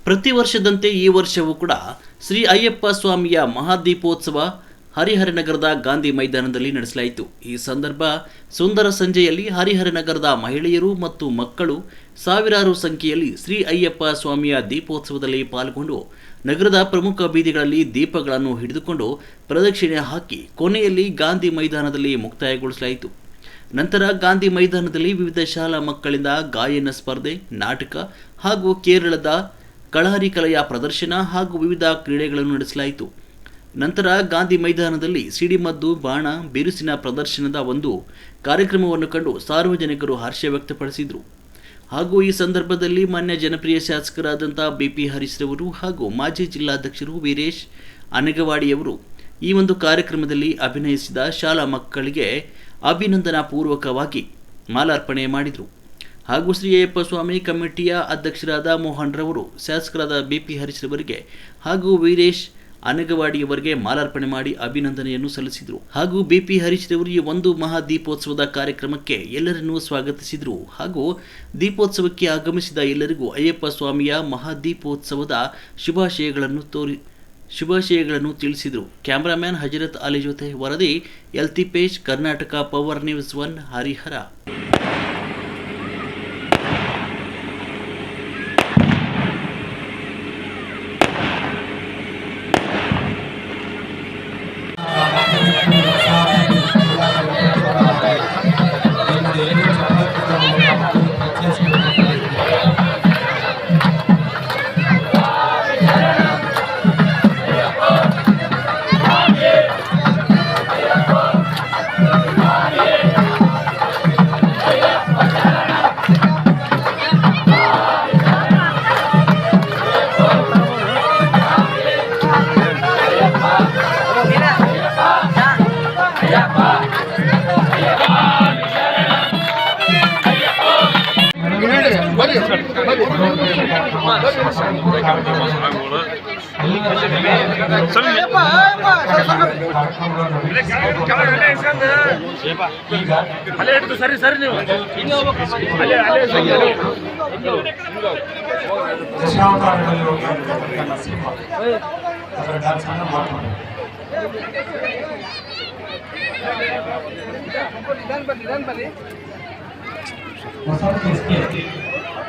ಪ್ರತಿ ವರ್ಷದಂತೆ ಈ ವರ್ಷವೂ ಕೂಡ ಶ್ರೀ ಅಯ್ಯಪ್ಪ ಸ್ವಾಮಿಯ ಮಹಾದೀಪೋತ್ಸವ ಹರಿಹರನಗರದ ಗಾಂಧಿ ಮೈದಾನದಲ್ಲಿ ನಡೆಸಲಾಯಿತು. ಈ ಸಂದರ್ಭ ಸುಂದರ ಸಂಜೆಯಲ್ಲಿ ಹರಿಹರನಗರದ ಮಹಿಳೆಯರು ಮತ್ತು ಮಕ್ಕಳು ಸಾವಿರಾರು ಸಂಖ್ಯೆಯಲ್ಲಿ ಶ್ರೀ ಅಯ್ಯಪ್ಪ ಸ್ವಾಮಿಯ ದೀಪೋತ್ಸವದಲ್ಲಿ ಪಾಲ್ಗೊಂಡು ನಗರದ ಪ್ರಮುಖ ಬೀದಿಗಳಲ್ಲಿ ದೀಪಗಳನ್ನು ಹಿಡಿದುಕೊಂಡು ಪ್ರದಕ್ಷಿಣೆ ಹಾಕಿ ಕೊನೆಯಲ್ಲಿ ಗಾಂಧಿ ಮೈದಾನದಲ್ಲಿ ಮುಕ್ತಾಯಗೊಳಿಸಲಾಯಿತು. ನಂತರ ಗಾಂಧಿ ಮೈದಾನದಲ್ಲಿ ವಿವಿಧ ಶಾಲಾ ಮಕ್ಕಳಿಂದ ಗಾಯನ ಸ್ಪರ್ಧೆ, ನಾಟಕ ಹಾಗೂ ಕೇರಳದ ಕಳಾರಿ ಕಲೆಯ ಪ್ರದರ್ಶನ ಹಾಗೂ ವಿವಿಧ ಕ್ರೀಡೆಗಳನ್ನು ನಡೆಸಲಾಯಿತು. ನಂತರ ಗಾಂಧಿ ಮೈದಾನದಲ್ಲಿ ಸಿಡಿಮದ್ದು, ಬಾಣ, ಬಿರುಸಿನ ಪ್ರದರ್ಶನದ ಒಂದು ಕಾರ್ಯಕ್ರಮವನ್ನು ಕಂಡು ಸಾರ್ವಜನಿಕರು ಹರ್ಷ ವ್ಯಕ್ತಪಡಿಸಿದರು. ಹಾಗೂ ಈ ಸಂದರ್ಭದಲ್ಲಿ ಮಾನ್ಯ ಜನಪ್ರಿಯ ಶಾಸಕರಾದಂಥ BP ಹರೀಶ್ ರವರು ಹಾಗೂ ಮಾಜಿ ಜಿಲ್ಲಾಧ್ಯಕ್ಷರು ವೀರೇಶ್ ಅನಗವಾಡಿಯವರು ಈ ಒಂದು ಕಾರ್ಯಕ್ರಮದಲ್ಲಿ ಅಭಿನಯಿಸಿದ ಶಾಲಾ ಮಕ್ಕಳಿಗೆ ಅಭಿನಂದನಾ ಪೂರ್ವಕವಾಗಿ ಮಾಲಾರ್ಪಣೆ ಮಾಡಿದರು. ಹಾಗೂ ಶ್ರೀ ಅಯ್ಯಪ್ಪ ಸ್ವಾಮಿ ಕಮಿಟಿಯ ಅಧ್ಯಕ್ಷರಾದ ಮೋಹನ್ ರವರು ಶಾಸಕರಾದ BP ಹರೀಶ್ ರವರಿಗೆ ಹಾಗೂ ವೀರೇಶ್ ಅನಗವಾಡಿಯವರಿಗೆ ಮಾಲಾರ್ಪಣೆ ಮಾಡಿ ಅಭಿನಂದನೆಯನ್ನು ಸಲ್ಲಿಸಿದರು. ಹಾಗೂ BP ಹರೀಶ್ ರವರು ಈ ಒಂದು ಮಹಾ ದೀಪೋತ್ಸವದ ಕಾರ್ಯಕ್ರಮಕ್ಕೆ ಎಲ್ಲರನ್ನೂ ಸ್ವಾಗತಿಸಿದರು. ಹಾಗೂ ದೀಪೋತ್ಸವಕ್ಕೆ ಆಗಮಿಸಿದ ಎಲ್ಲರಿಗೂ ಅಯ್ಯಪ್ಪ ಸ್ವಾಮಿಯ ಮಹಾ ದೀಪೋತ್ಸವದ ಶುಭಾಶಯಗಳನ್ನು ತಿಳಿಸಿದರು. ಕ್ಯಾಮರಾಮ್ಯಾನ್ ಹಜರತ್ ಅಲಿ ಜೊತೆ ವರದಿ ಎಲ್ತಿಪೇಶ್, ಕರ್ನಾಟಕ ಪವರ್ ನ್ಯೂಸ್ 1 ಹರಿಹರ.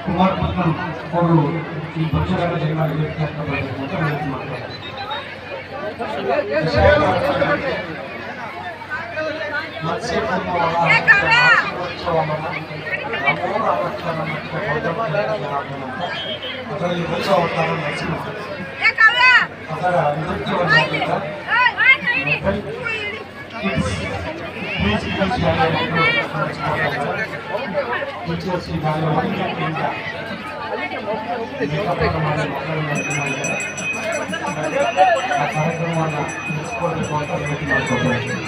ಕುಮಾರ್ ಪತ್ನಂ ಅವರು ಈ ಪಕ್ಷದ ಜನ್ಮ ಅದರಲ್ಲಿ ಉತ್ಸವವನ್ನು ನಡೆಸಿ ಅದರ ನೃತ್ಯವನ್ನು ಕಾರ್ಯಕ್ರಮವನ್ನು ನಡೆಸಿಕೊಳ್ಬೇಕು ಅಂತ ವಿನಂತಿ ಮಾಡಿಕೊಳ್ತೇವೆ.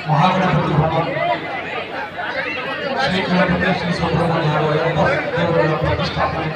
ಮಹಾಗಣಪತಿ ಹೋಮ, ಶ್ರೀ ಗಣಪತಿ ಶ್ರೀ ಸುಬ್ರಹ್ಮಣ್ಯ ದೇವರ ಪ್ರತಿಷ್ಠಾಪನೆ